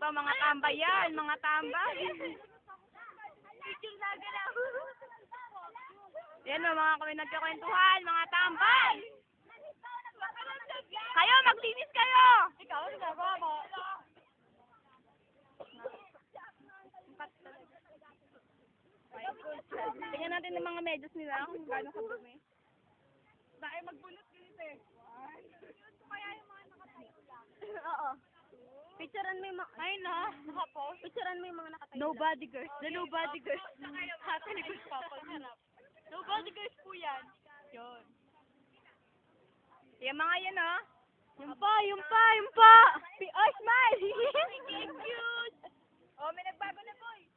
Ito, mga tambay yan, mga tambay. Yan o, mga kami nagkakwentuhan, mga tambay. Kayo, maglinis kayo! Ikaw, nagawa mo. Tingnan natin ng mga medyas nila kung gaano kadumi. Dahil magbunot ganito eh. Kaya yung mga nakatayo lang. Oo. Picturean mo yung mga... Ay na, nakapost. Picturean mo yung mga nakatayo lang. Nobody girls. The nobody girls. Happily good couple. Nobody girls po yan. Yun. Yung mga yan oh. Yung pa. Ay, smile! Cute! Oh, may nagbago na boy.